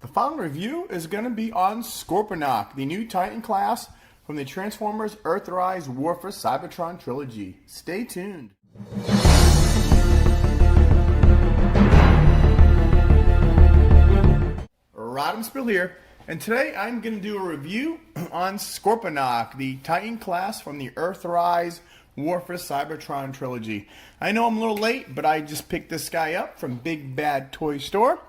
The final review is going to be on Scorponok, the new Titan class from the Transformers Earthrise War for Cybertron trilogy. Stay tuned. Rodimusbill here, and today I'm going to do a review on Scorponok, the Titan class from the Earthrise War for Cybertron trilogy. I know I'm a little late, but I just picked this guy up from Big Bad Toy Store.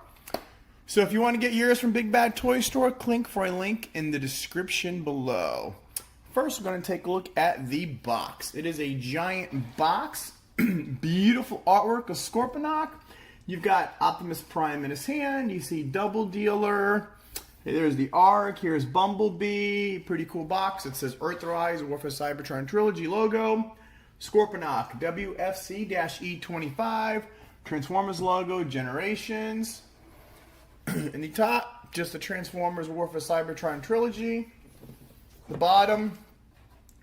So if you want to get yours from Big Bad Toy Store, click for a link in the description below. First, we're going to take a look at the box. It is a giant box, beautiful artwork of Scorponok. You've got Optimus Prime in his hand. You see Double Dealer. There's the Ark. Here's Bumblebee. Pretty cool box. It says Earthrise War for Cybertron Trilogy logo. Scorponok WFC-E25. Transformers logo. Generations. In the top, just the Transformers War for Cybertron Trilogy. The bottom,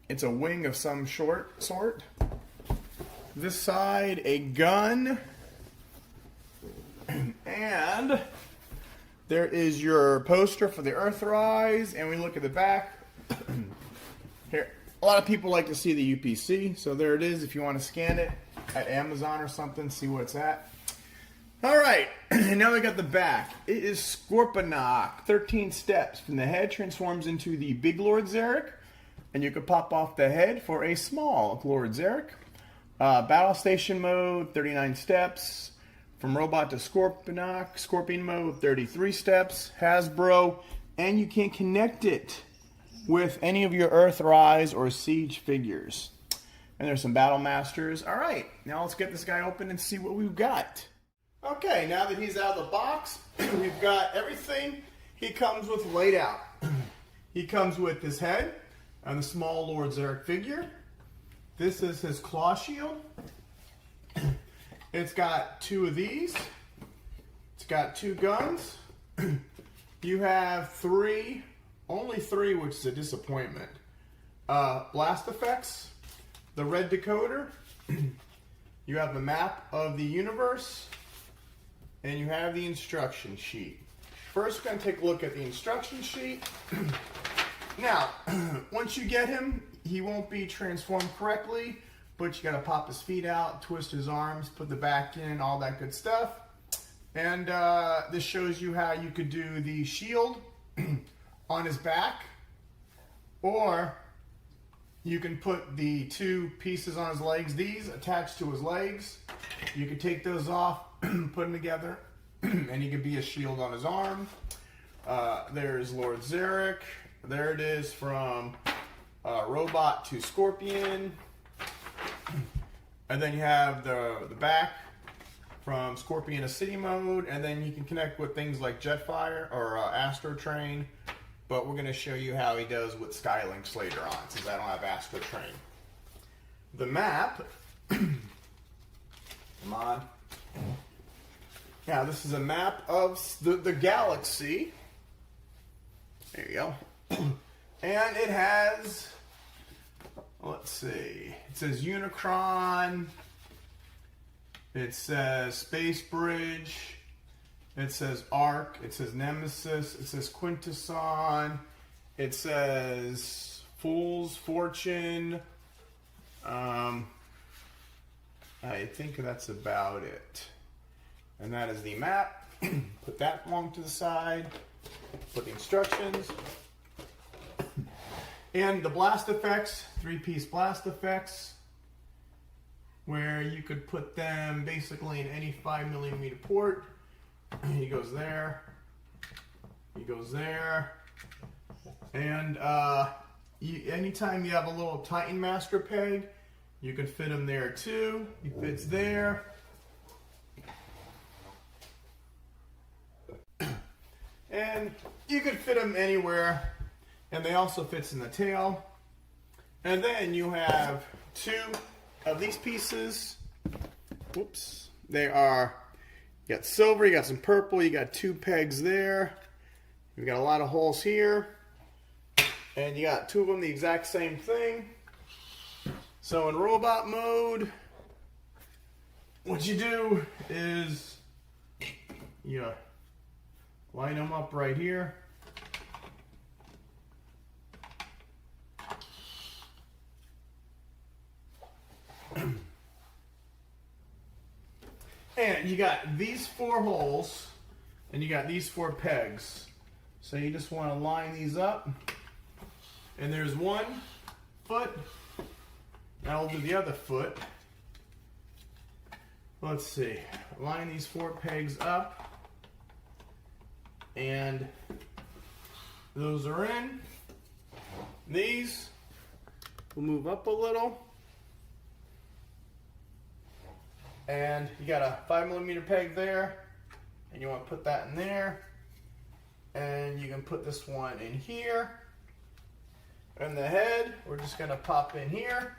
it's a wing of some sort. This side, a gun. And there is your poster for the Earthrise, and we look at the back. Here, a lot of people like to see the UPC, so there it is if you want to scan it at Amazon or something, see what it's at. Alright, now we got the back. It is Scorponok, 13 steps. From the head transforms into the big Lord Zarek, and you can pop off the head for a small Lord Zarek. Battle station mode, 39 steps. From robot to Scorponok, Scorpion mode, 33 steps, Hasbro, and you can connect it with any of your Earthrise or Siege figures. And there's some Battle Masters. Alright, now let's get this guy open and see what we've got. Okay, now that he's out of the box, we've got everything he comes with laid out. He comes with his head and the small Lord Zarek figure. This is his claw shield. It's got two of these. It's got two guns. You have only three, which is a disappointment. Blast effects, the red decoder. You have the map of the universe, and you have the instruction sheet. First, we're going to take a look at the instruction sheet. Now, once you get him, he won't be transformed correctly, but you got to pop his feet out, twist his arms, put the back in, all that good stuff. And this shows you how you could do the shield on his back, or you can put the two pieces on his legs, these attached to his legs. You can take those off, put them together, and he could be a shield on his arm. There's Lord Zarek. There it is, from robot to Scorpion. And then you have the back from Scorpionto City mode, and then you can connect with things like Jetfire or Astro Train. But we're going to show you how he does with Skylinks later on, since I don't have Astro Train. The map. Come on. Now this is a map of the galaxy. There you go. And it has, let's see, it says Unicron, it says Space Bridge, it says Ark, it says Nemesis, it says Quintesson, it says Fool's Fortune. I think that's about it. And that is the map. Put that along to the side. Put the instructions. And the blast effects, 3-piece blast effects, where you could put them basically in any 5mm port. He goes there. He goes there. And anytime you have a little Titan Master peg, you can fit him there too. He fits there. And you can fit them anywhere. And they also fits in the tail. And then you have two of these pieces. Whoops. They are, you got silver, you got some purple, you got two pegs there. You've got a lot of holes here. And you got two of them the exact same thing. So in robot mode, what you do is you line them up right here. And you got these 4 holes, and you got these 4 pegs. So you just want to line these up. And there's 1 foot. Now we'll do the other foot. Let's see. Line these 4 pegs up. And those are in. These will move up a little. And you got a 5mm peg there, and you want to put that in there, and you can put this one in here. And the head, we're just going to pop in here.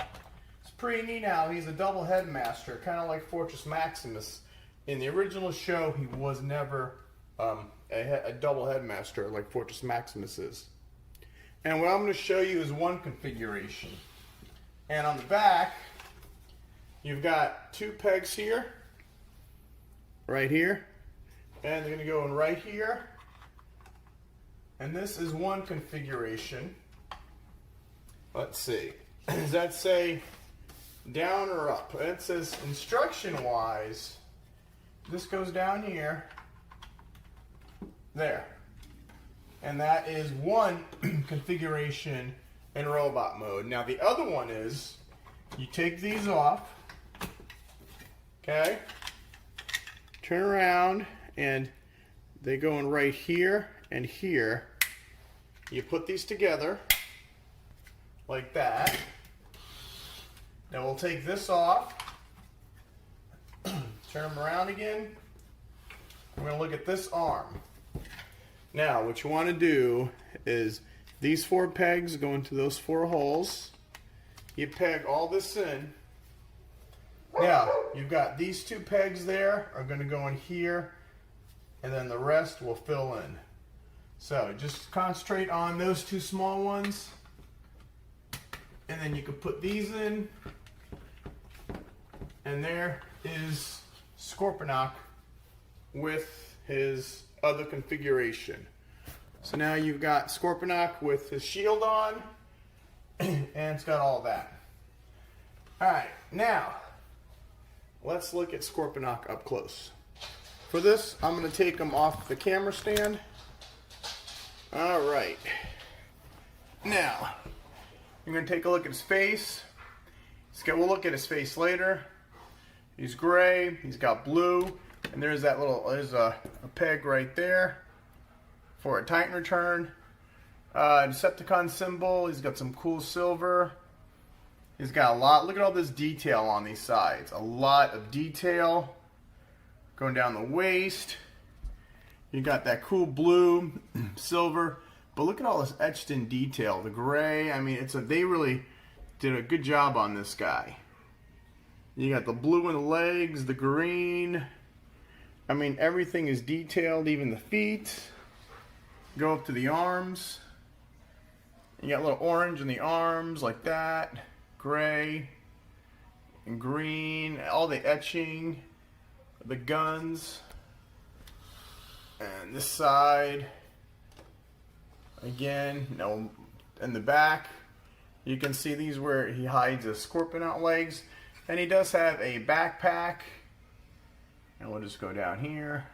It's pretty neat how he's a double headmaster, kind of like Fortress Maximus. In the original show, he was never a double headmaster like Fortress Maximus is. And what I'm going to show you is one configuration. And on the back, you've got 2 pegs here, right here, and they're going to go in right here. And this is one configuration. Let's see. Does that say down or up? It says instruction-wise, this goes down here, there. And that is one configuration in robot mode. Now the other one is, you take these off, okay, turn around, and they go in right here and here. You put these together like that. Now we'll take this off, turn them around again. We're going to look at this arm. Now what you want to do is these 4 pegs go into those 4 holes. You peg all this in. Now, you've got these 2 pegs there are going to go in here, and then the rest will fill in. So, just concentrate on those 2 small ones, and then you can put these in, and there is Scorponok with his other configuration. So now you've got Scorponok with his shield on, and it's got all that. Alright, now, let's look at Scorponok up close. For this, I'm going to take him off the camera stand. Alright. Now, I'm going to take a look at his face. We'll look at his face later. He's gray, he's got blue, and there's that little, there's a peg right there for a Titan return. Decepticon symbol, he's got some cool silver. He's got a lot, look at all this detail on these sides. A lot of detail going down the waist. You got that cool blue, silver, but look at all this etched in detail. The gray, I mean, they really did a good job on this guy. You got the blue in the legs, the green. I mean, everything is detailed, even the feet. Go up to the arms. You got a little orange in the arms, like that. Gray and green, all the etching, the guns, and this side again. No, in the back you can see these where he hides his Scorponok legs, and he does have a backpack. And we'll just go down here.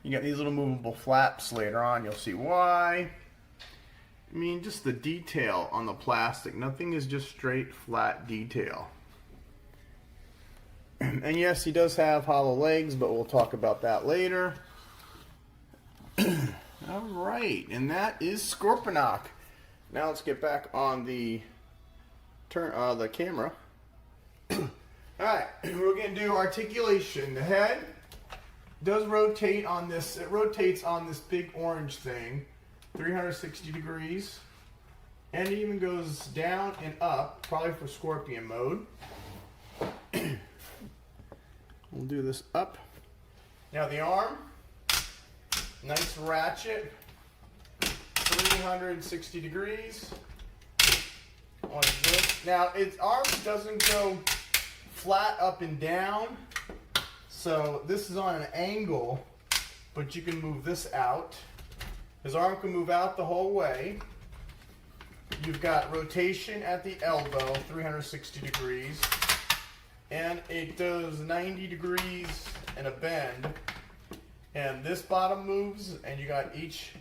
You got these little movable flaps later on, you'll see why. I mean, just the detail on the plastic. Nothing is just straight, flat detail. And yes, he does have hollow legs, but we'll talk about that later. Alright, and that is Scorponok. Now let's get back on the camera. Alright, we're going to do articulation. The head does rotate on this. It rotates on this big orange thing. 360 degrees, and it even goes down and up, probably for Scorpion mode. We'll do this up. Now the arm, nice ratchet, 360 degrees. On this. Now its arm doesn't go flat up and down, so this is on an angle but you can move this out. His arm can move out the whole way. You've got rotation at the elbow, 360 degrees, and it does 90 degrees and a bend. And this bottom moves, and you got each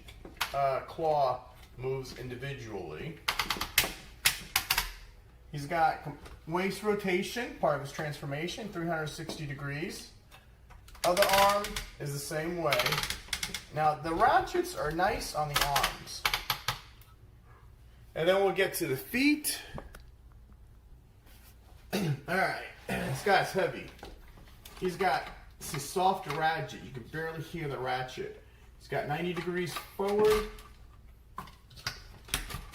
claw moves individually. He's got waist rotation, part of his transformation, 360 degrees. Other arm is the same way. Now, the ratchets are nice on the arms. And then we'll get to the feet. Alright, this guy's heavy. He's got some soft ratchet. You can barely hear the ratchet. He's got 90 degrees forward.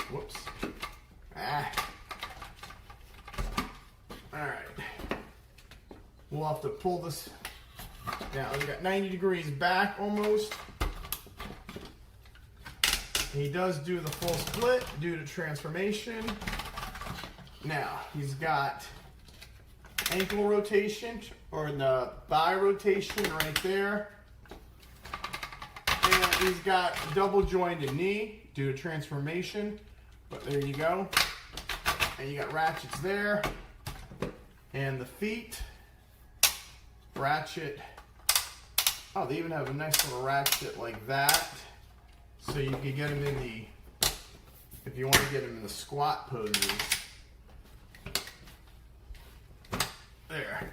Whoops. Alright. We'll have to pull this down. We've got 90 degrees back almost. He does do the full split due to transformation. Now, he's got ankle rotation, or the thigh rotation right there. And he's got double jointed knee due to transformation. But there you go. And you got ratchets there. And the feet, ratchet. Oh, they even have a nice little ratchet like that. So you can get him in the, if you want to get him in the squat poses. There.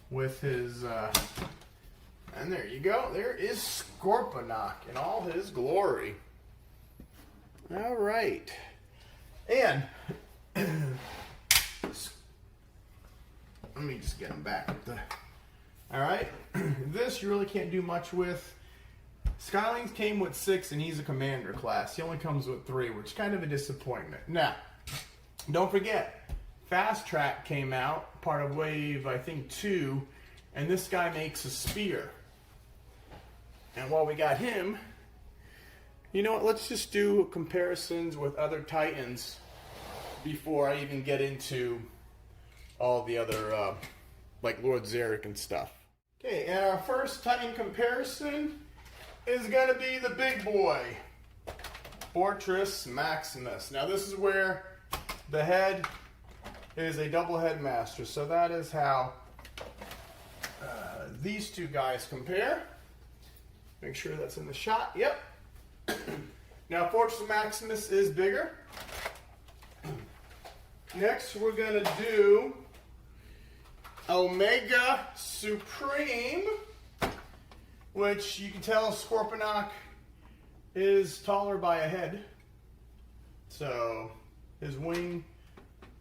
With his, and there you go. There is Scorponok in all his glory. All right. And, let me just get him back with the, all right. This you really can't do much with. Skylings came with 6 and he's a commander class. He only comes with 3, which is kind of a disappointment. Now, don't forget, Fast Track came out, part of wave, I think, 2, and this guy makes a spear. And while we got him, you know what, let's just do comparisons with other Titans before I even get into all the other, like Lord Zarek and stuff. Okay, and our first Titan comparison is going to be the big boy, Fortress Maximus. Now this is where the head is a double headmaster, so that is how these two guys compare. Make sure that's in the shot. Yep. Now Fortress Maximus is bigger. Next we're going to do Omega Supreme, which you can tell Scorponok is taller by a head. So his wing,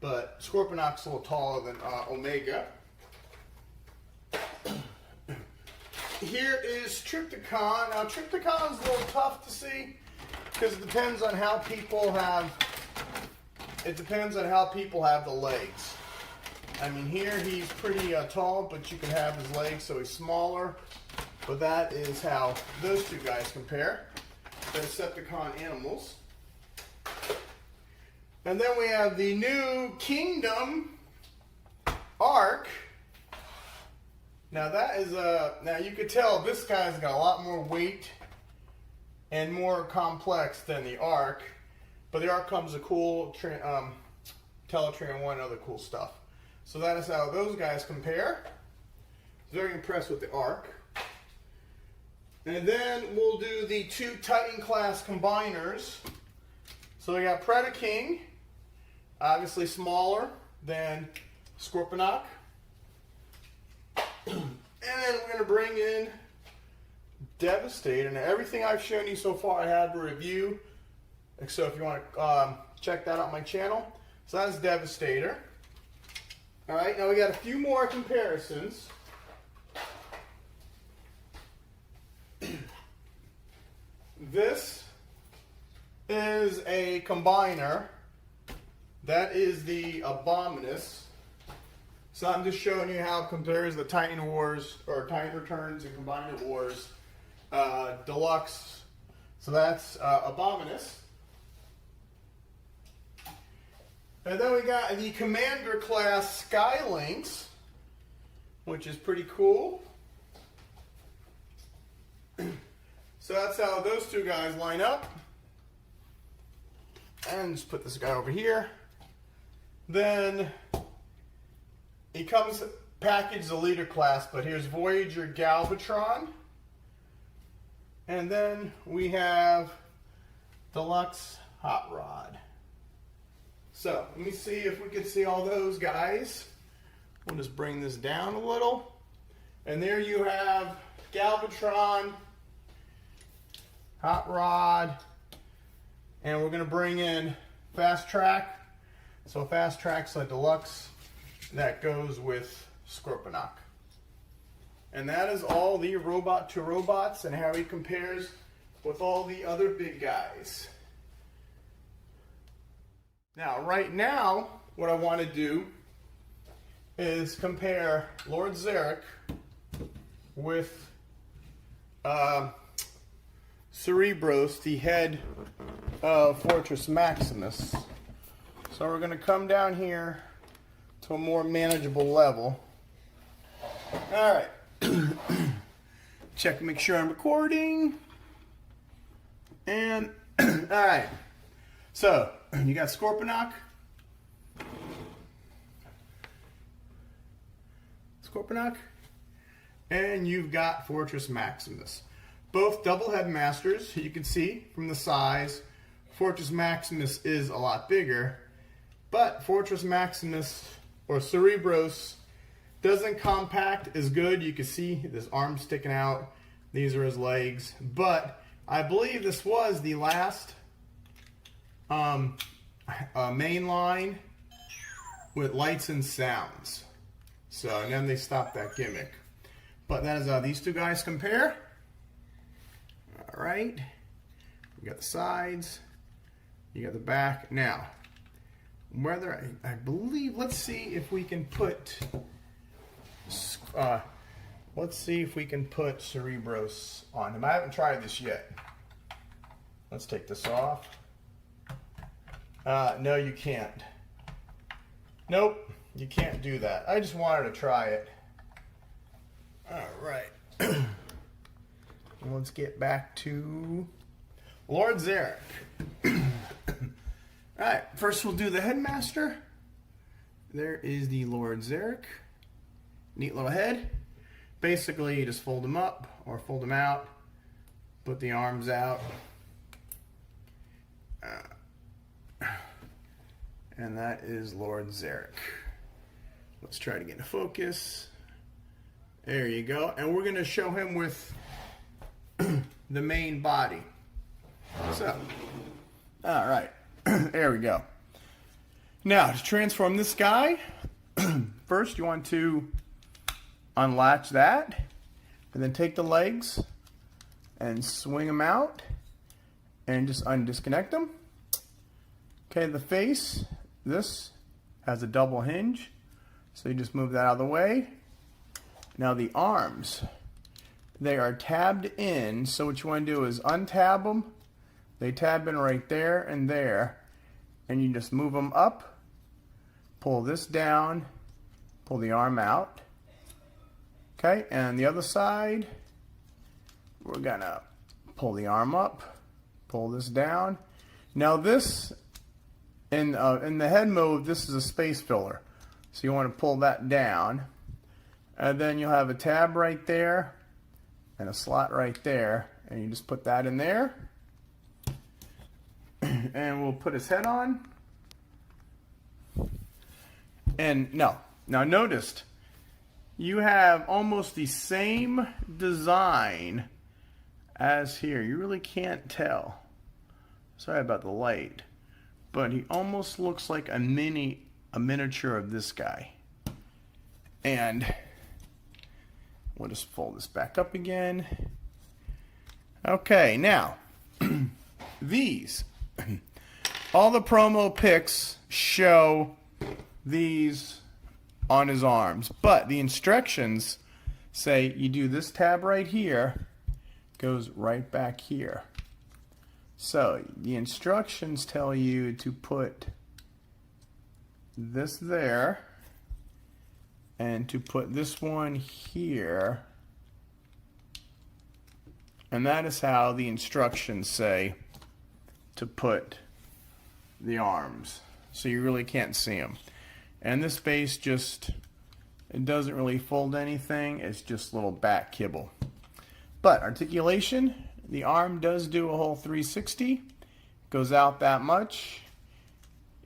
but Scorponok's a little taller than Omega. Here is Trypticon. Now Trypticon's a little tough to see because it depends on how people have. It depends on how people have the legs. I mean, here he's pretty tall, but you can have his legs so he's smaller. But that is how those two guys compare. The Decepticon animals. And then we have the new Kingdom Arc. Now that is now you could tell this guy's got a lot more weight and more complex than the Arc. But the Arc comes with cool Teletran 1 and other cool stuff. So that is how those guys compare. Very impressed with the Arc. And then we'll do the 2 TitanClass combiners. So we got Predaking, obviously smaller than Scorponok. And then we're going to bring in Devastator. Now everything I've shown you so far I have a review. So if you want to check that out on my channel. So that's Devastator. Alright, now we got a few more comparisons. This is a combiner. That is the Abominus. So I'm just showing you how it compares the Titan Wars, or Titan Returns and Combiner Wars Deluxe. So that's Abominus. And then we got the Commander class Skylynx, which is pretty cool. So that's how those two guys line up. And just put this guy over here. Then he comes packaged the leader class, but here's Voyager Galvatron. And then we have Deluxe Hot Rod. So let me see if we can see all those guys. We'll just bring this down a little. And there you have Galvatron, Hot Rod, and we're going to bring in Fast Track. So Fast Track's a deluxe that goes with Scorponok. And that is all the robot to robots and how he compares with all the other big guys. Now, right now, what I want to do is compare Lord Zarek with Cerebros, the head of Fortress Maximus. So we're going to come down here to a more manageable level. All right. Check, make sure I'm recording. And, all right. So, you got Scorponok. And you've got Fortress Maximus. Both double headmasters. You can see from the size, Fortress Maximus is a lot bigger. But Fortress Maximus, or Cerebros, doesn't compact as good. You can see his arms sticking out. These are his legs. But I believe this was the last main line with lights and sounds. So, and then they stopped that gimmick. But that is how these two guys compare. All right. We got the sides. You got the back. Now, whether I believe, let's see if we can put Cerebros on him. I haven't tried this yet. Let's take this off. No, you can't. Nope, you can't do that. I just wanted to try it. All right. Let's get back to Lord Zarek. All right, first we'll do the headmaster. There is the Lord Zarek. Neat little head. Basically, you just fold them up or fold them out. Put the arms out. And that is Lord Zarek. Let's try to get into focus. There you go. And we're going to show him with the main body. So, all right. There we go. Now, to transform this guy, first you want to unlatch that, and then take the legs and swing them out, and just undisconnect them. Okay, the face, this has a double hinge, so you just move that out of the way. Now the arms, they are tabbed in, so what you want to do is untab them. They tab in right there, and you just move them up, pull this down, pull the arm out. Okay, and the other side, we're gonna pull the arm up, pull this down. Now this, in the head mode, this is a space filler. So you want to pull that down. And then you'll have a tab right there and a slot right there. And you just put that in there. And we'll put his head on. And now notice, you have almost the same design as here. You really can't tell. Sorry about the light. But he almost looks like a miniature of this guy. And we'll just fold this back up again. Okay, now these, all the promo pics show these on his arms, but the instructions say you do this tab right here, goes right back here. So the instructions tell you to put this there and to put this one here And that is how the instructions say to put the arms. So you really can't see them. And this base just, it doesn't really fold anything. It's just little back kibble. But articulation, the arm does do a whole 360. Goes out that much.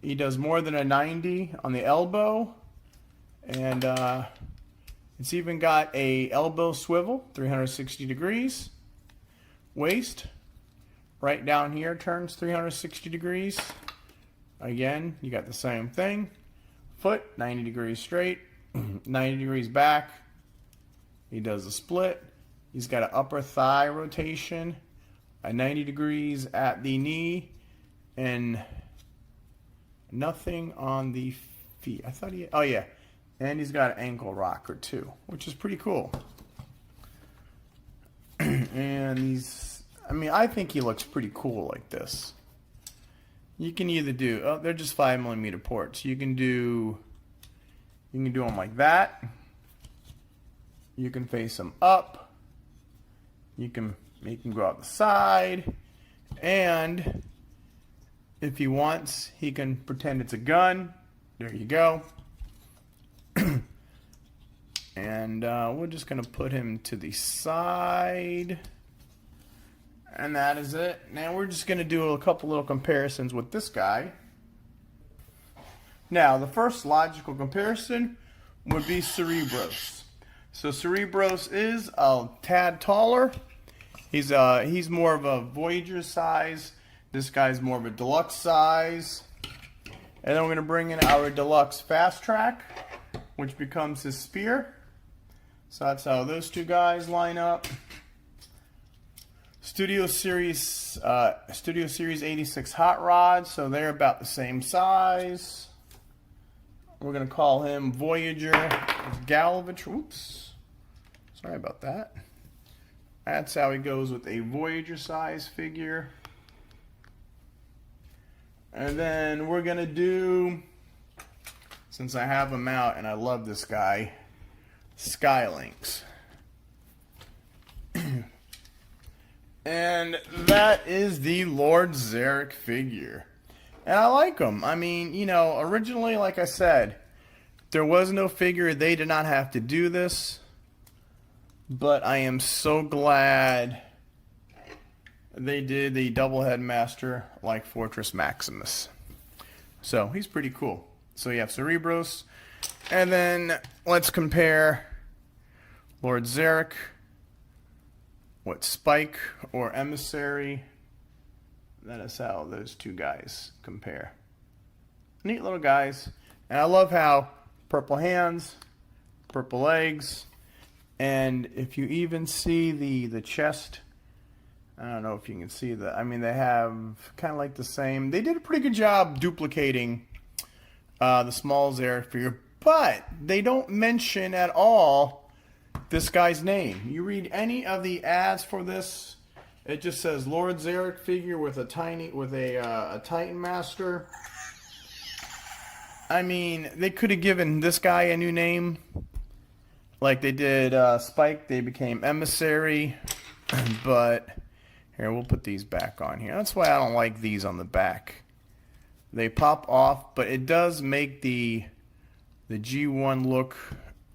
He does more than a 90 on the elbow. And it's even got a elbow swivel, 360 degrees. Waist, right down here, turns 360 degrees. Again, you got the same thing. Foot, 90 degrees straight, 90 degrees back. He does a split. He's got an upper thigh rotation, a 90 degrees at the knee, and nothing on the feet. I thought he, oh yeah, and he's got an ankle rocker too, which is pretty cool. And he's, I mean, I think he looks pretty cool like this. You can either do, oh, they're just 5mm ports. You can do them like that. You can face them up. You can make him go out the side. And if he wants, he can pretend it's a gun. There you go. And we're just going to put him to the side. And that is it. Now we're just going to do a couple little comparisons with this guy. Now, the first logical comparison would be Cerebros. So Cerebros is a tad taller. He's more of a Voyager size. This guy's more of a deluxe size. And then we're going to bring in our deluxe fast track, which becomes his spear. So that's how those two guys line up. Studio Series 86 hot rod, so they're about the same size. We're going to call him Voyager Galvatron. Oops. Sorry about that. That's how he goes with a Voyager size figure. And then we're going to do, since I have him out and I love this guy, Skylinks. And that is the Lord Zarek figure. And I like him. I mean, you know, originally, like I said, there was no figure. They did not have to do this. But I am so glad they did the double headmaster like Fortress Maximus. So he's pretty cool. So you have Cerebros. And then let's compare Lord Zarek. What, Spike or Emissary? That is how those two guys compare. Neat little guys. And I love how purple hands, purple legs, and if you even see the chest, I don't know if you can see that. I mean, they have kind of like the same. They did a pretty good job duplicating the small Zarek figure, but they don't mention at all this guy's name. You read any of the ads for this, it just says Lord Zarek figure with a TitanMaster. I mean, they could have given this guy a new name, like they did Spike. They became Emissary, but here, we'll put these back on here. That's why I don't like these on the back. They pop off, but it does make the G1 look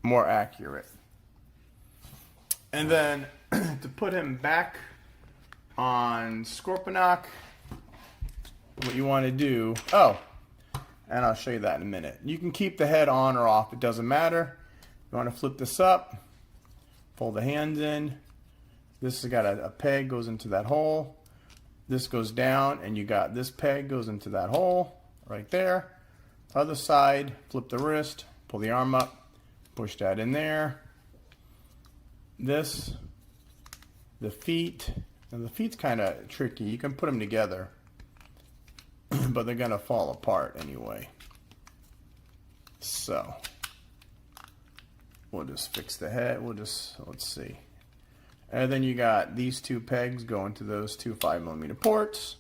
more accurate. And then to put him back on Scorponok, what you want to do, oh, and I'll show you that in a minute. You can keep the head on or off, it doesn't matter. You want to flip this up, fold the hands in. This has got a peg goes into that hole. This goes down, and you got this peg goes into that hole right there. Other side, flip the wrist, pull the arm up, push that in there. This, the feet, and the feet's kind of tricky. You can put them together, but they're going to fall apart anyway. So, we'll just fix the head. Let's see. And then you got these two pegs going to those two 5mm ports.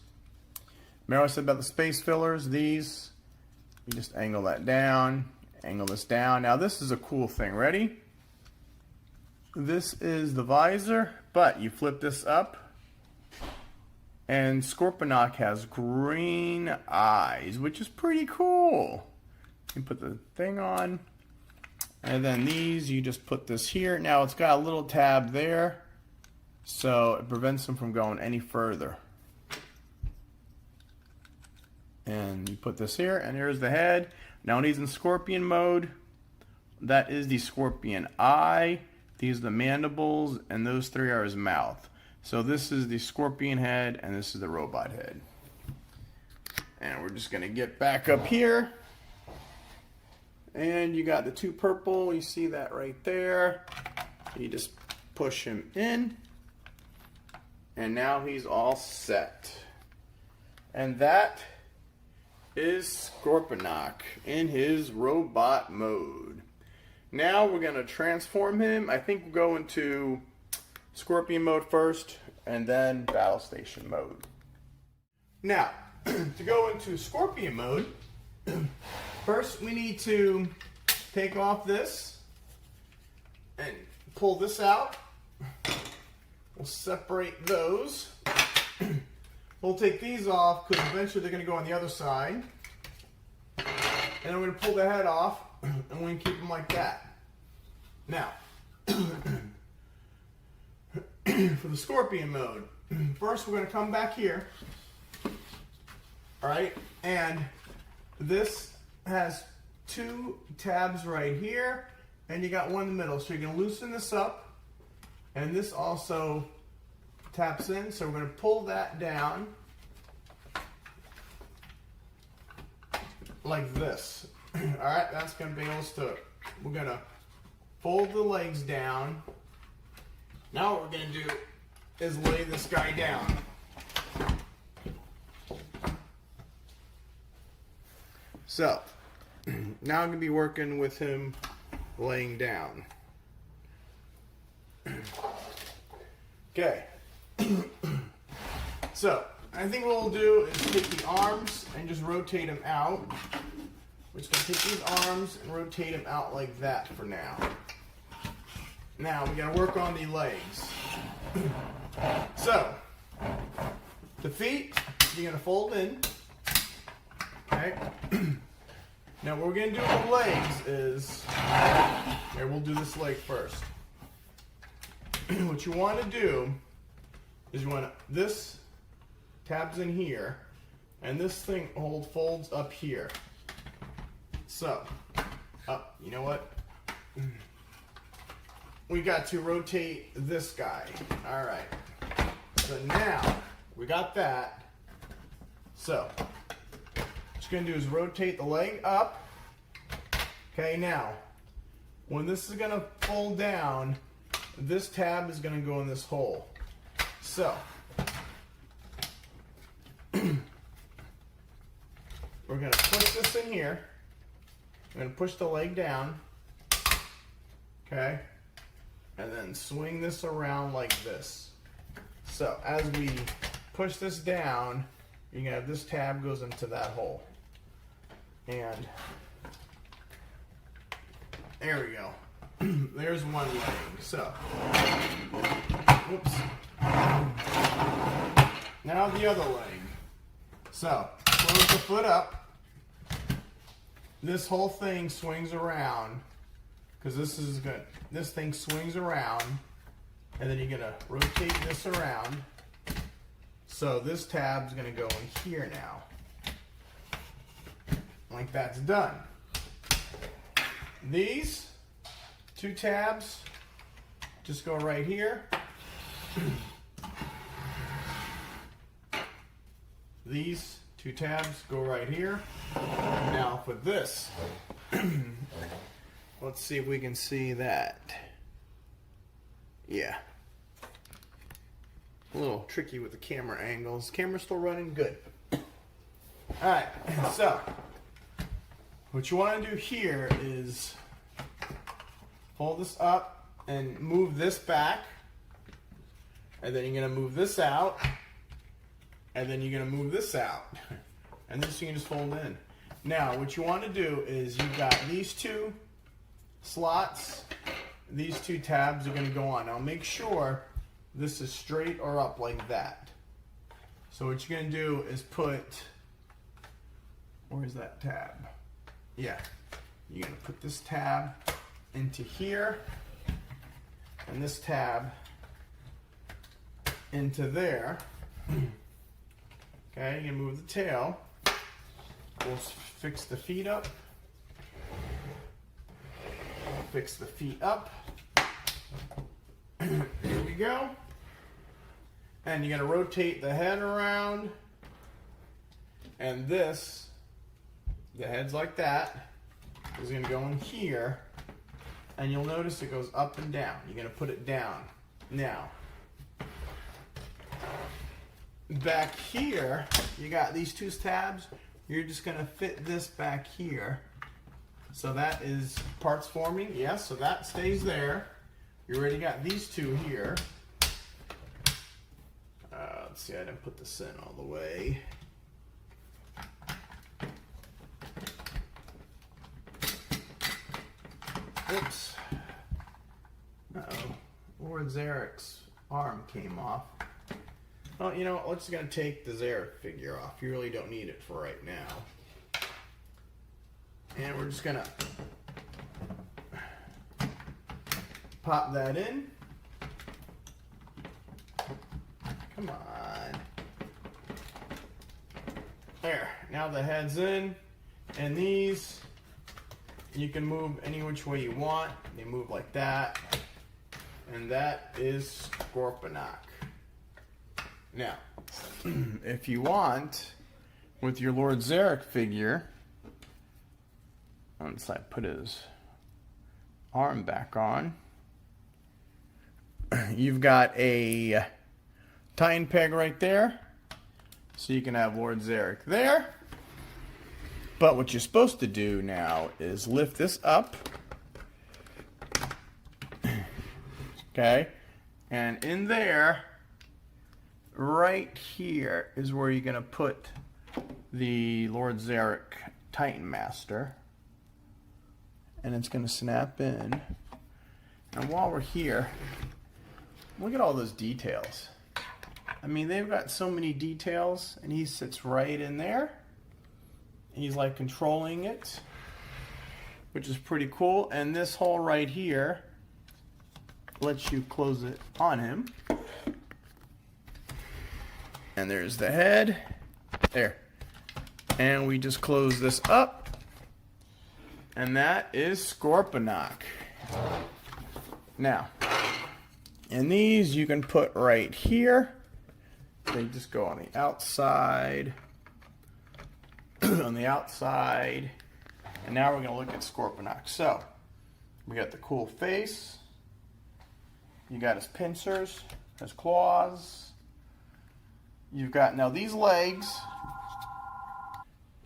Remember I said about the space fillers? These, you just angle that down, angle this down. Now this is a cool thing. Ready? this is the visor, but you flip this up, and Scorponok has green eyes, which is pretty cool. You put the thing on, and then these, you just put this here. Now it's got a little tab there, so it prevents them from going any further. And you put this here, and here's the head. Now when he's in scorpion mode, that is the scorpion eye, these are the mandibles, and those three are his mouth. So this is the scorpion head, and this is the robot head. And we're just gonna get back up here. And you got the two purple, you see that right there. You just push him in. And now he's all set. And that is Scorponok in his robot mode. Now we're going to transform him. I think we'll go into Scorpion mode first, and then Battle Station mode. Now, to go into Scorpion mode, first we need to take off this and pull this out. We'll separate those. We'll take these off because eventually they're going to go on the other side. And then we're going to pull the head off, and we're going to keep them like that. Now, for the Scorpion mode, first we're going to come back here. Alright, and this has two tabs right here, and you got one in the middle. So you're going to loosen this up, and this also taps in. So we're going to pull that down like this. Alright, that's going to be able to, we're going to fold the legs down. Now what we're going to do is lay this guy down. So, now I'm going to be working with him laying down. Okay. So, I think what we'll do is take the arms and just rotate them out. We're just going to take these arms and rotate them out like that for now. Now, we got to work on the legs. So, the feet, you're going to fold in. Okay. Now, what we're going to do with the legs is, here, we'll do this leg first. What you want to do is you want to, this tabs in here, and this thing folds up here. So, you know what? We got to rotate this guy. All right. So now we got that. So what you're gonna do is rotate the leg up. Okay. Now, when this is gonna fold down, this tab is gonna go in this hole. So we're gonna push this in here. I'm gonna push the leg down. Okay. And then swing this around like this. So as we push this down, you're gonna have this tab goes into that hole. And there we go. There's one leg. So, whoops. Now the other leg. So, close the foot up. This whole thing swings around. Because this is good. This thing swings around, and then you're gonna rotate this around. So this tab's gonna go in here now. Like that's done. These two tabs just go right here. These two tabs go right here. Now for this. Let's see if we can see that. Yeah. A little tricky with the camera angles. Camera's still running good. Alright, so what you want to do here is fold this up and move this back. And then you're going to move this out. And then you're going to move this out. And this you can just fold in. Now, what you want to do is you've got these two slots these two tabs are going to go on. Now make sure this is straight or up like that. So what you're going to do is put, where's that tab? Yeah, you're going to put this tab into here and this tab into there. Okay, you move the tail. We'll fix the feet up. Fix the feet up. There we go. And you're going to rotate the head around. And this, the head's like that, is going to go in here. And you'll notice it goes up and down. You're going to put it down. Now, back here, you got these two tabs. You're just going to fit this back here. So that is parts forming. Yes, so that stays there. You already got these two here. Let's see, I didn't put this in all the way. Oops. Uh-oh. Lord Zarek's arm came off. Well, you know, we're just going to take the Zarek figure off. You really don't need it for right now. And we're just going to pop that in. Come on. There. Now the head's in. And these, you can move any which way you want. They move like that. And that is Scorponok. Now, if you want, with your Lord Zarek figure, once I put his arm back on, you've got a Titan peg right there, so you can have Lord Zarek there. But what you're supposed to do now is lift this up, okay, and in there, right here is where you're going to put the Lord Zarek TitanMaster. And it's going to snap in. And while we're here, look at all those details. I mean, they've got so many details, and he sits right in there. He's like controlling it, which is pretty cool. And this hole right here lets you close it on him. And there's the head. There. And we just close this up. And that is Scorponok. Now, and these you can put right here. They just go on the outside. On the outside. And now we're going to look at Scorponok. So, we got the cool face. You got his pincers, his claws. You've got now these legs.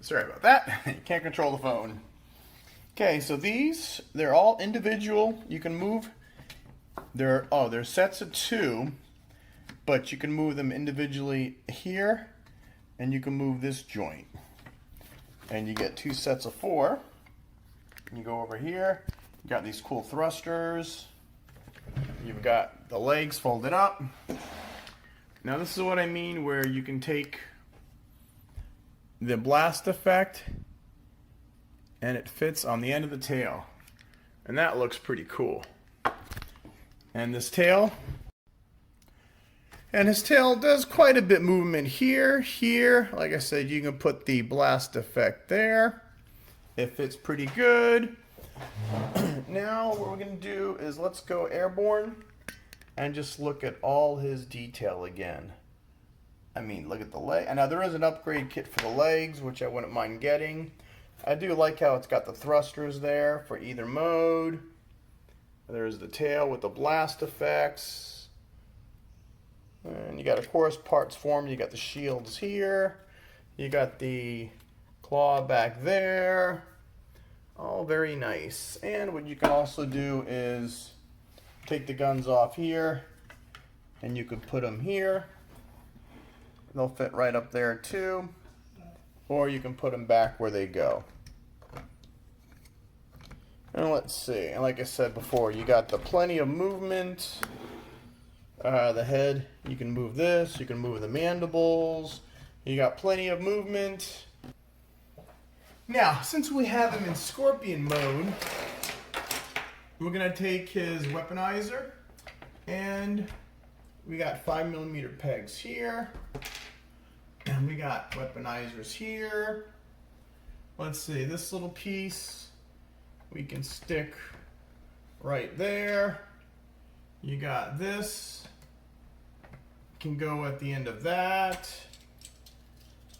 Sorry about that. You can't control the phone. Okay, so these, they're all individual. You can move. They're sets of 2, but you can move them individually here, and you can move this joint. And you get 2 sets of 4. You go over here. You got these cool thrusters. You've got the legs folded up. Now this is what I mean where you can take the blast effect and it fits on the end of the tail. And that looks pretty cool. And this tail, and his tail does quite a bit movement here, here. Like I said, you can put the blast effect there. It fits pretty good. Now what we're going to do is let's go airborne and just look at all his detail again. I mean, look at the leg. And now there is an upgrade kit for the legs, which I wouldn't mind getting. I do like how it's got the thrusters there for either mode. There's the tail with the blast effects. And you got, of course, parts formed. You got the shields here. You got the claw back there. All very nice. And what you can also do is take the guns off here, and you could put them here. They'll fit right up there too. Or you can put them back where they go. And let's see, and like I said before, you got the plenty of movement. The head, you can move this, you can move the mandibles. You got plenty of movement. Now, since we have him in Scorpion mode, we're gonna take his weaponizer, and we got 5mm pegs here, and we got weaponizers here. Let's see, this little piece we can stick right there. You got this, can go at the end of that.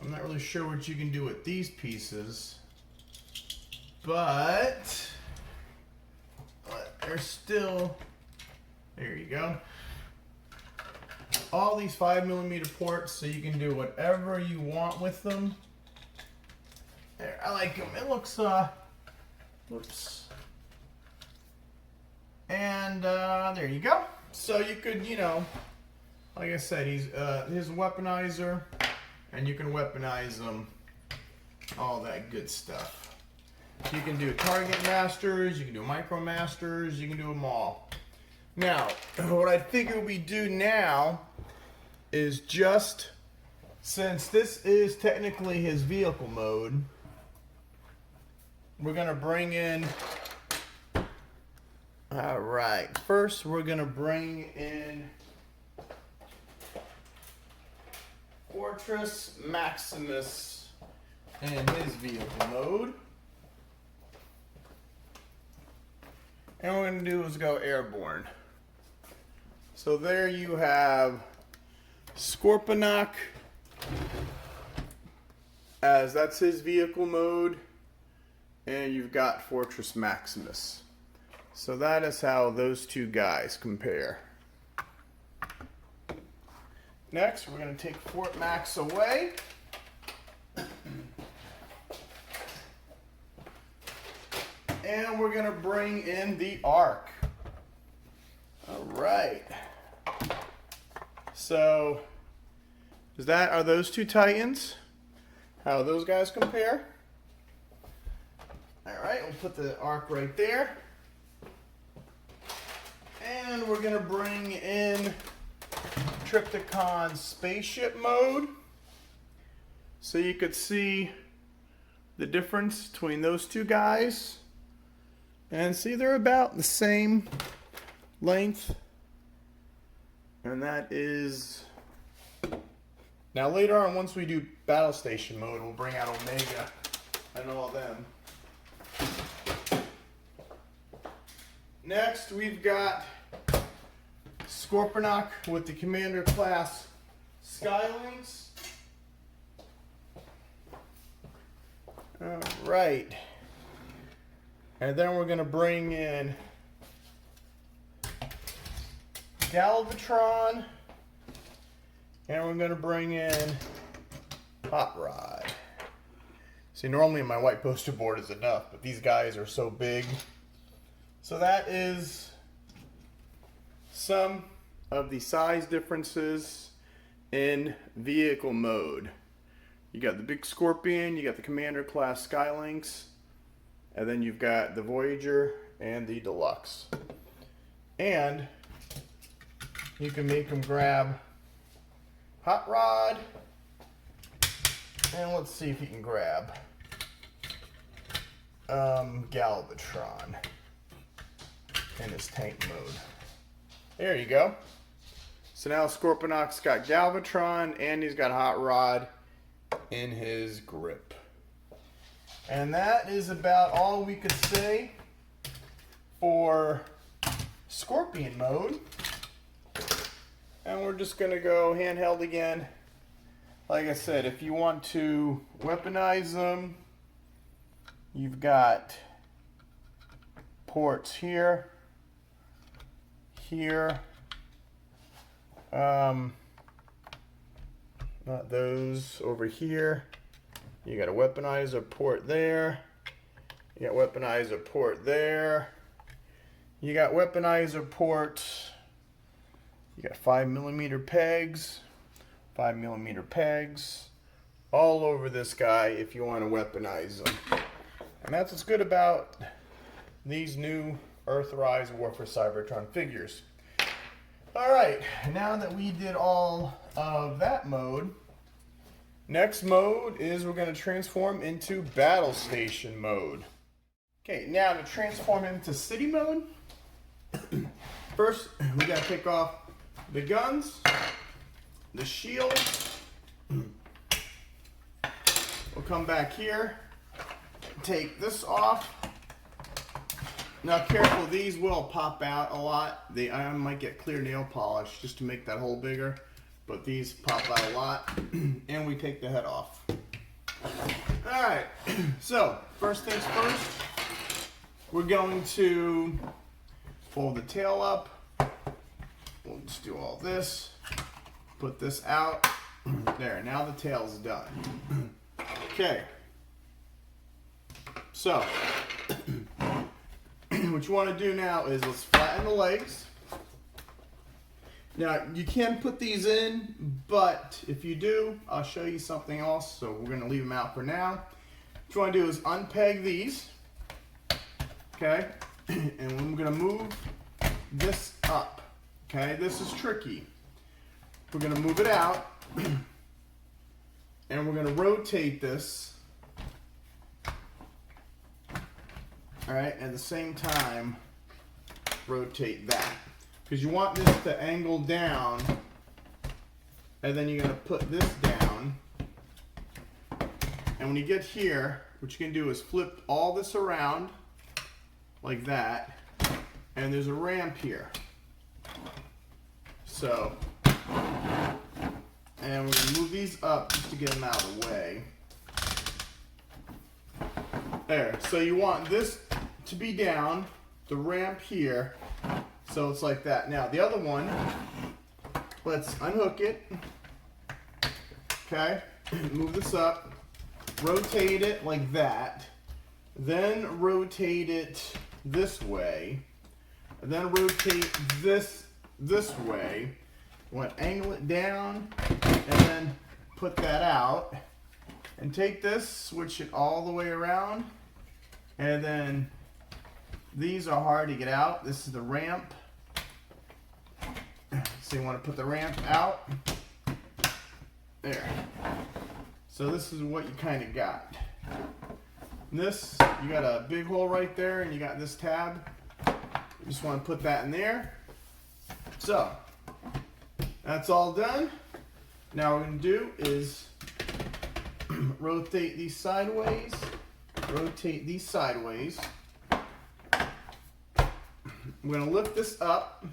I'm not really sure what you can do with these pieces, but they're still, there you go. All these 5mm ports, so you can do whatever you want with them. There, I like them. It looks, whoops. And there you go. So you could, you know, like I said, he's his weaponizer, and you can weaponize them, all that good stuff. You can do target masters, you can do micro masters, you can do them all. Now, what I figure we do now is, just since this is technically his vehicle mode, we're gonna bring in, all right, first we're gonna bring in Fortress Maximus in his vehicle mode. And what we're going to do is go airborne. So there you have Scorponok, as that's his vehicle mode, and you've got Fortress Maximus. So that is how those two guys compare. Next, we're going to take Fort Max away. And we're going to bring in the Ark. All right. So, are those two Titans? How those guys compare? All right, we'll put the Ark right there. And we're going to bring in Trypticon spaceship mode, so you could see the difference between those two guys, and see they're about the same length. And that is, now later on, once we do battle station mode, we'll bring out Omega and all them. Next, we've got Scorponok with the Commander Class Skylinks. Alright. And then we're going to bring in Galvatron. And we're going to bring in Hot Rod. See, normally my white poster board is enough, but these guys are so big. So that is some of the size differences in vehicle mode. You got the big Scorpion, you got the Commander Class Skylinks, and then you've got the Voyager and the Deluxe. And you can make them grab Hot Rod, and let's see if you can grab Galvatron in his tank mode. There you go. So now Scorponok's got Galvatron and he's got Hot Rod in his grip. And that is about all we could say for Scorpion mode. And we're just going to go handheld again. Like I said, if you want to weaponize them, you've got ports here, here, not those, over here. You got a weaponizer port there. You got weaponizer port there. You got weaponizer ports. You got 5mm pegs, 5mm pegs, all over this guy if you want to weaponize them. And that's what's good about these new Earthrise War for Cybertron figures. Alright, now that we did all of that mode, next mode is we're going to transform into Battle Station mode. Okay, now to transform into City mode, first we got to take off the guns, the shield. We'll come back here, take this off. Now careful, these will pop out a lot. I might get clear nail polish just to make that hole bigger, but these pop out a lot. And we take the head off. Alright, so first things first, we're going to fold the tail up. We'll just do all this, put this out. There, now the tail's done. Okay, so what you want to do now is let's flatten the legs. Now you can put these in, but if you do, I'll show you something else, so we're going to leave them out for now. What you want to do is unpeg these, okay, and we're going to move this up, okay. This is tricky. We're going to move it out, and we're going to rotate this, all right, at the same time rotate that, because you want this to angle down, and then you're going to put this down, and when you get here, what you can do is flip all this around like that, and there's a ramp here. So, and we're going to move these up just to get them out of the way. There, so you want this to be down, the ramp here, so it's like that. Now the other one, let's unhook it, okay, move this up, rotate it like that, then rotate it this way, and then rotate this way. You want to angle it down, and then put that out, and take this, switch it all the way around, and then these are hard to get out. This is the ramp. So you want to put the ramp out. There. So this is what you kind of got. This, you got a big hole right there, and you got this tab. You just want to put that in there. So, that's all done. Now what we're going to do is rotate these sideways. Rotate these sideways. We're going to lift this up,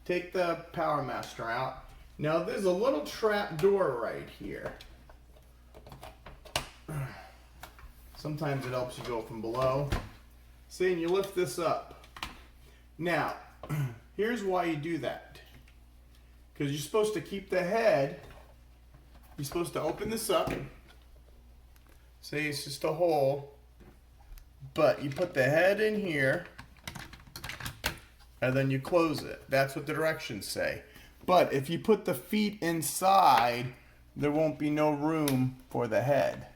take the Power Master out. Now there's a little trap door right here. Sometimes it helps you go from below. See, and you lift this up. Now, here's why you do that. Because you're supposed to keep the head, you're supposed to open this up. See, it's just a hole. But you put the head in here, and then you close it. That's what the directions say. But if you put the feet inside, there won't be no room for the head.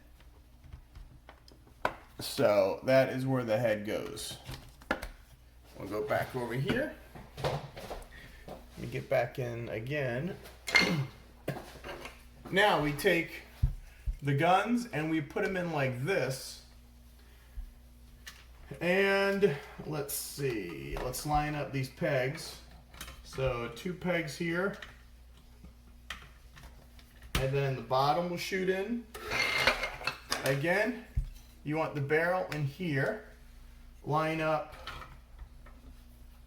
So that is where the head goes. We'll go back over here. Let me get back in again. Now we take the guns and we put them in like this. And let's see, let's line up these pegs. So 2 pegs here, and then the bottom will shoot in. Again, you want the barrel in here. Line up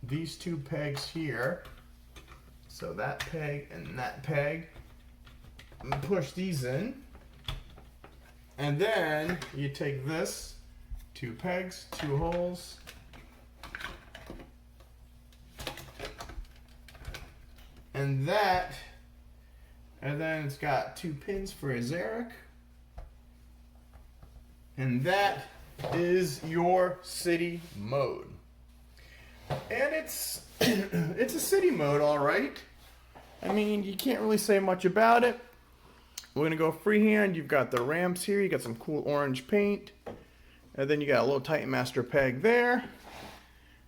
these 2 pegs here. So that peg and that peg. And push these in. And then you take this, 2 pegs, 2 holes. And that, and then it's got 2 pins for a Zarek. And that is your city mode. And it's it's a city mode, all right. I mean, you can't really say much about it. We're gonna go freehand. You've got the ramps here. You got some cool orange paint. And then you got a little TitanMaster peg there.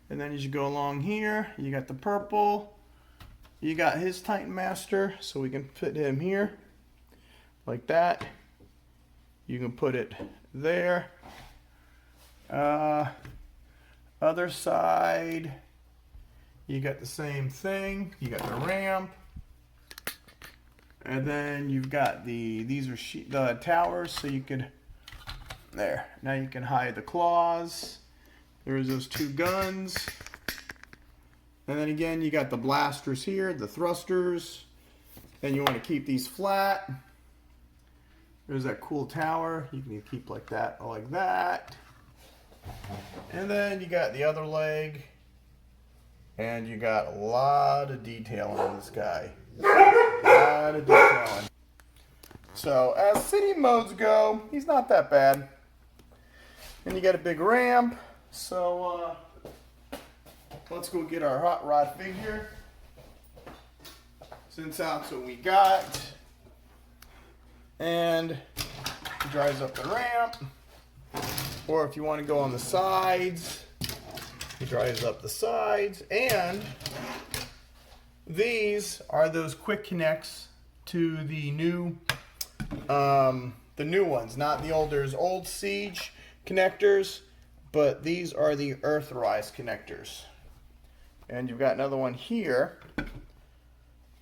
And then as you go along here, you got the purple. You got his TitanMaster, so we can fit him here like that. You can put it there. Other side, you got the same thing. You got the ramp. And then you've got these are the towers, so you could, there. Now you can hide the claws. There's those two guns. And then again, you got the blasters here, the thrusters. And you want to keep these flat. There's that cool tower. You can keep like that or like that. And then you got the other leg. And you got a lot of detailing on this guy. A lot of detailing. So as city modes go, he's not that bad. And you got a big ramp. So let's go get our hot rod figure. Since that's what we got. And he drives up the ramp. Or if you want to go on the sides, he drives up the sides. And these are those quick connects to the new ones, not the old. There's old Siege connectors, but these are the Earthrise connectors. And you've got another one here.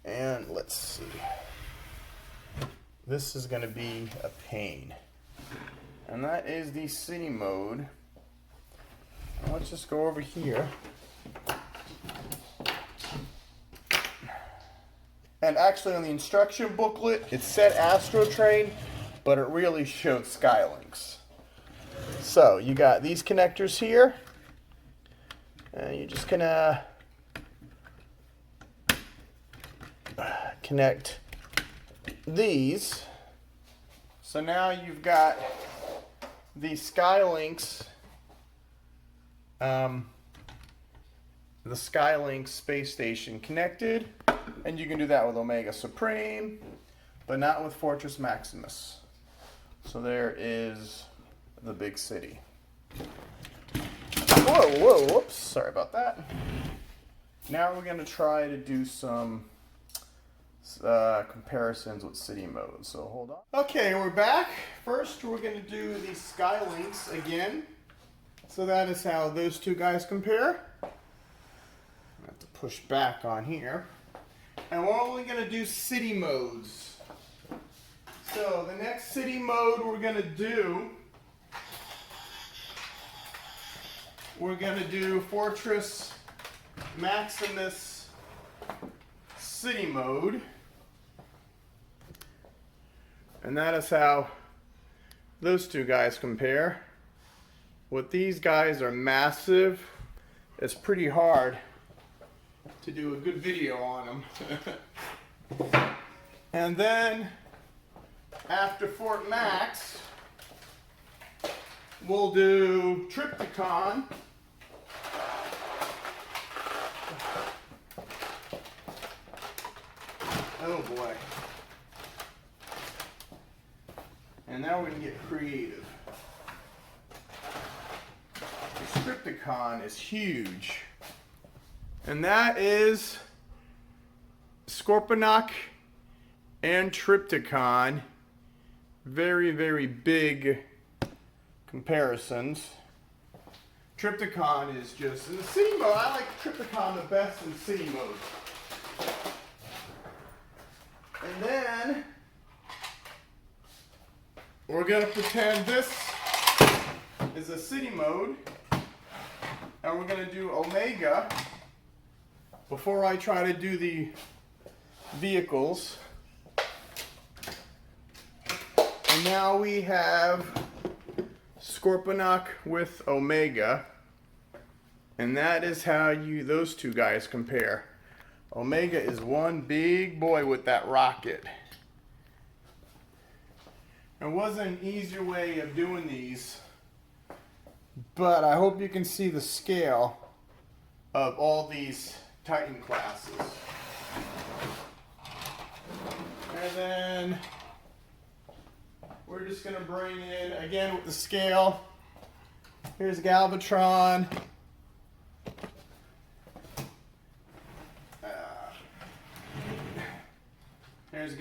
And let's see. This is going to be a pain. And that is the city mode. Let's just go over here. And actually on the instruction booklet, it said Astrotrain, but it really showed Skylinks. So you got these connectors here. And you're just gonna connect these. So now you've got the Skylinks, the Skylink space station connected, and you can do that with Omega Supreme, but not with Fortress Maximus. So there is the big city. Whoa, whoops, sorry about that. Now we're going to try to do some comparisons with city mode, so hold on. Okay, we're back. First, we're going to do the Skylinks again. So that is how those two guys compare. I have to push back on here. And we're only going to do city modes. So the next city mode we're going to do Fortress Maximus city mode. And that is how those two guys compare. What these guys are massive. It's pretty hard to do a good video on them. And then after Fort Max, we'll do Trypticon. Oh boy. And now we're going to get creative. The Trypticon is huge. And that is Scorponok and Trypticon. Very, very big comparisons. Trypticon is just, in the city mode, I like Trypticon the best in city mode. And then, we're going to pretend this is a city mode. And we're going to do Omega before I try to do the vehicles. And now we have Scorponok with Omega. And that is how those two guys compare. Omega is one big boy with that rocket. There wasn't an easier way of doing these, but I hope you can see the scale of all these Titan classes. And then we're just going to bring in, again with the scale, here's Galvatron,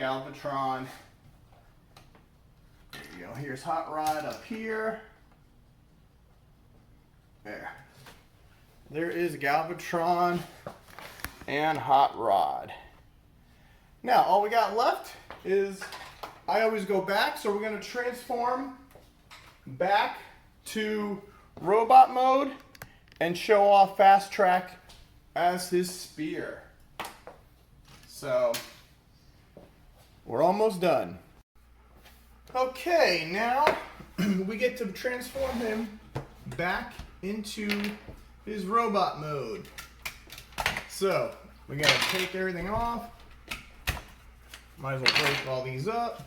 Galvatron. There you go. Here's Hot Rod up here. There. There is Galvatron and Hot Rod. Now, all we got left is, I always go back, so we're going to transform back to robot mode and show off Fast Track as his spear. So, we're almost done. Okay, now we get to transform him back into his robot mode. So, we gotta take everything off. Might as well break all these up.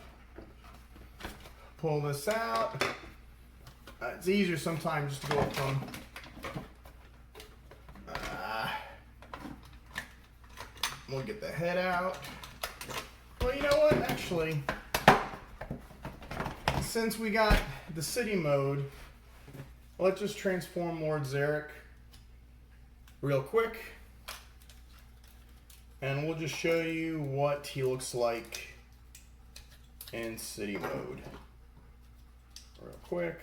Pull this out. It's easier sometimes just to go from we'll get the head out. Well, you know what? Actually, since we got the city mode, let's just transform Lord Zarek real quick. And we'll just show you what he looks like in city mode. Real quick.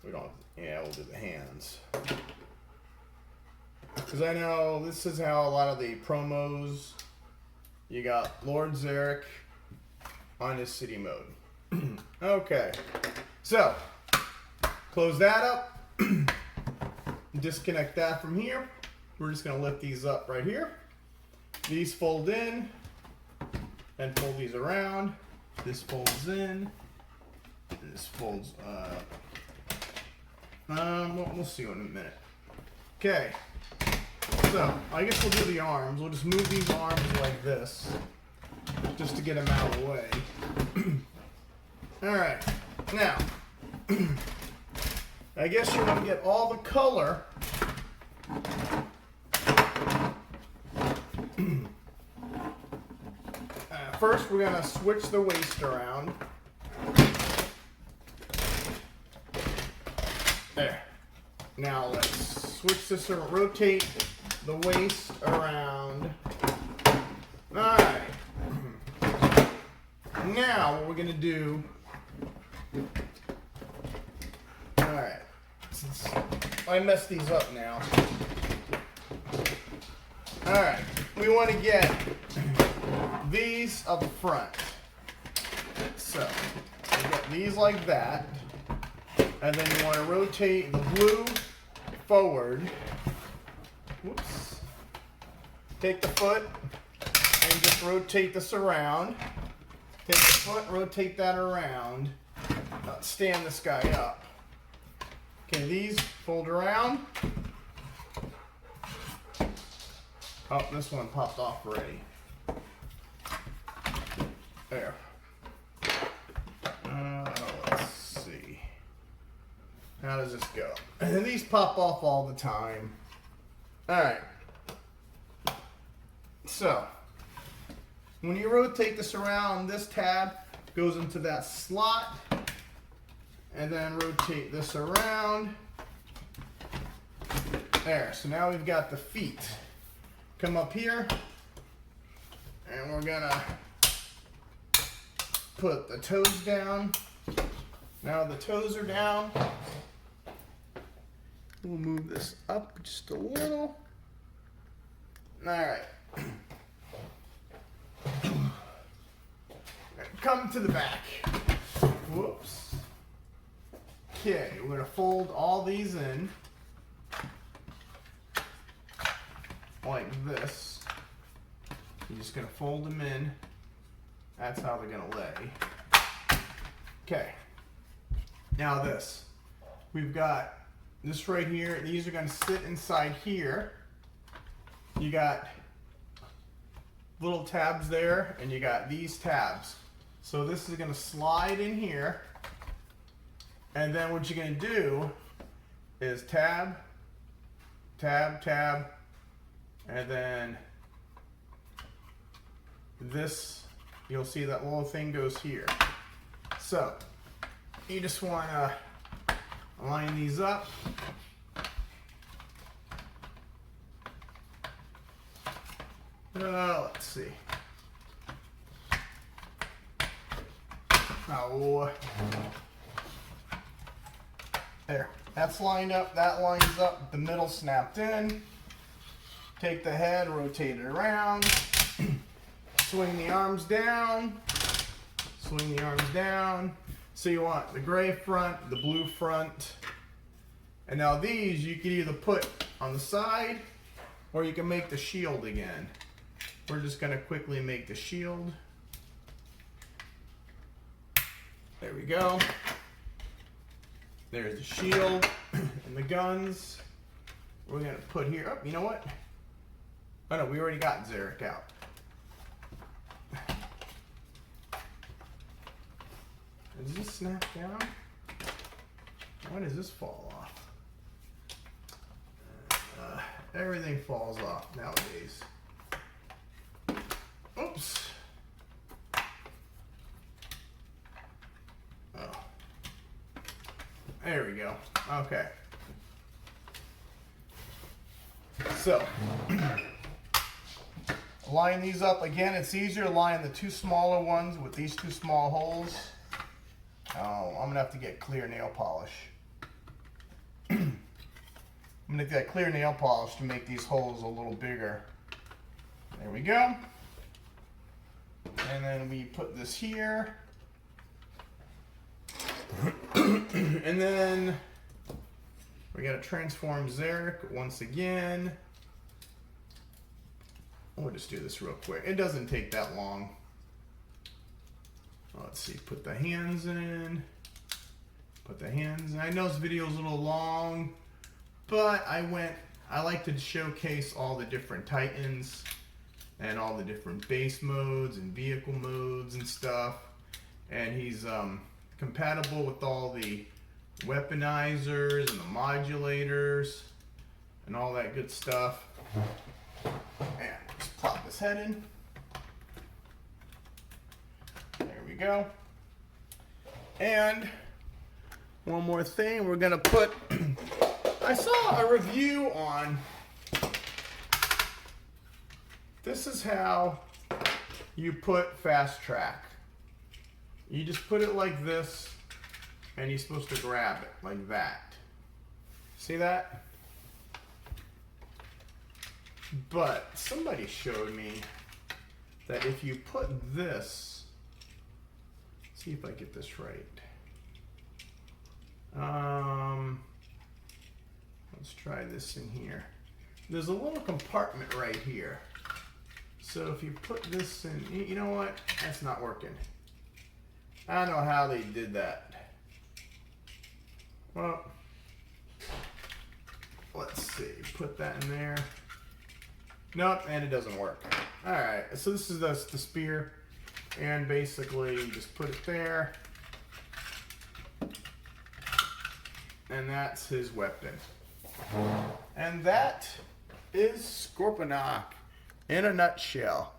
We don't, yeah, we'll do the hands. Because I know this is how a lot of the promos, you got Lord Zarek on his city mode. Okay, so close that up, disconnect that from here. We're just going to lift these up right here. These fold in and fold these around. This folds in. This folds up. We'll see in a minute. Okay. So, I guess we'll do the arms. We'll just move these arms like this, just to get them out of the way. Alright, now, I guess you want to get all the color first we're going to switch the waist around. There. Now let's switch this around, rotate the waist around. Alright. Now what we're going to do, alright, since I messed these up now. Alright, we want to get these up front. So, you get these like that. And then you want to rotate the blue forward. Whoops. Take the foot and just rotate this around. Take the foot, rotate that around. Stand this guy up. Okay, these fold around. Oh, this one popped off already. There. Let's see. How does this go? And these pop off all the time. Alright. So, when you rotate this around, this tab goes into that slot. And then rotate this around. There. So now we've got the feet. Come up here. And we're gonna put the toes down. Now the toes are down. We'll move this up just a little. Alright. Come to the back. Whoops. Okay, we're going to fold all these in. Like this. You're just going to fold them in. That's how they're going to lay. Okay. Now this. We've got this right here. These are going to sit inside here. You got little tabs there, and you got these tabs. So this is going to slide in here. And then what you're going to do is tab, tab, tab, and then this, you'll see that little thing goes here. So you just want to line these up. Let's see. Oh. There. That's lined up. That lines up. The middle snapped in. Take the head, rotate it around. Swing the arms down. Swing the arms down. So you want the gray front, the blue front. And now these you can either put on the side or you can make the shield again. We're just going to quickly make the shield. There we go. There's the shield and the guns. We're going to put here. Oh, you know what? Oh no, we already got Zarek out. Does this snap down? Why does this fall off? Everything falls off nowadays. Oops. Oh. There we go. Okay. So, line these up again. It's easier to line the two smaller ones with these two small holes. Oh, I'm gonna have to get clear nail polish. I'm gonna get clear nail polish to make these holes a little bigger. There we go. And then we put this here. And then we gotta transform Zarek once again. We'll just do this real quick. It doesn't take that long. Let's see, put the hands in. Put the hands in. I know this video is a little long, but I like to showcase all the different Titans and all the different base modes and vehicle modes and stuff. And he's compatible with all the weaponizers and the modulators and all that good stuff. And just plop this head in. There we go. And one more thing, we're gonna put, I saw a review on, this is how you put fast track. You just put it like this and you're supposed to grab it like that. See that? But somebody showed me that if you put this, see if I get this right. Let's try this in here. There's a little compartment right here. So if you put this in, you know what? That's not working. I don't know how they did that. Well, let's see. Put that in there. Nope, and it doesn't work. All right, so this is the spear. And basically, you just put it there. And that's his weapon. And that is Scorponok in a nutshell.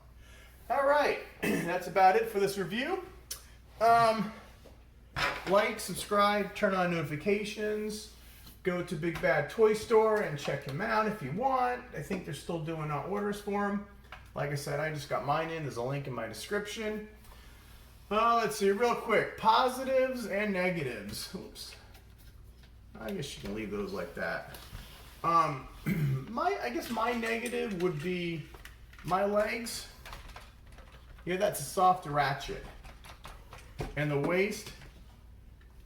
All right, that's about it for this review. Like, subscribe, turn on notifications. Go to Big Bad Toy Store and check him out if you want. I think they're still doing orders for him. Like I said, I just got mine in. There's a link in my description. Let's see, real quick. Positives and negatives. Oops. I guess you can leave those like that. I guess my negative would be my legs. Yeah, that's a soft ratchet. And the waist,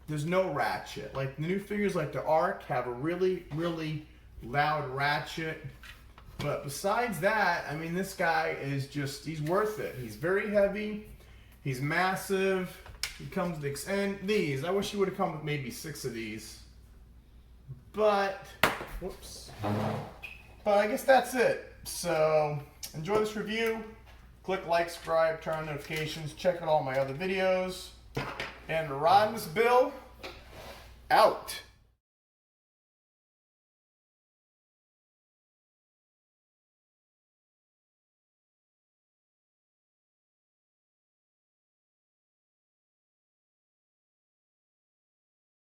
there's no ratchet. Like the new figures like the Arc have a really, really loud ratchet. But besides that, I mean, this guy is just, he's worth it. He's very heavy. He's massive. He comes with, and these, I wish he would have come with maybe 6 of these. But, whoops. But I guess that's it. So, enjoy this review. Click like, subscribe, turn on notifications, check out all my other videos. And Rodimusbill, out.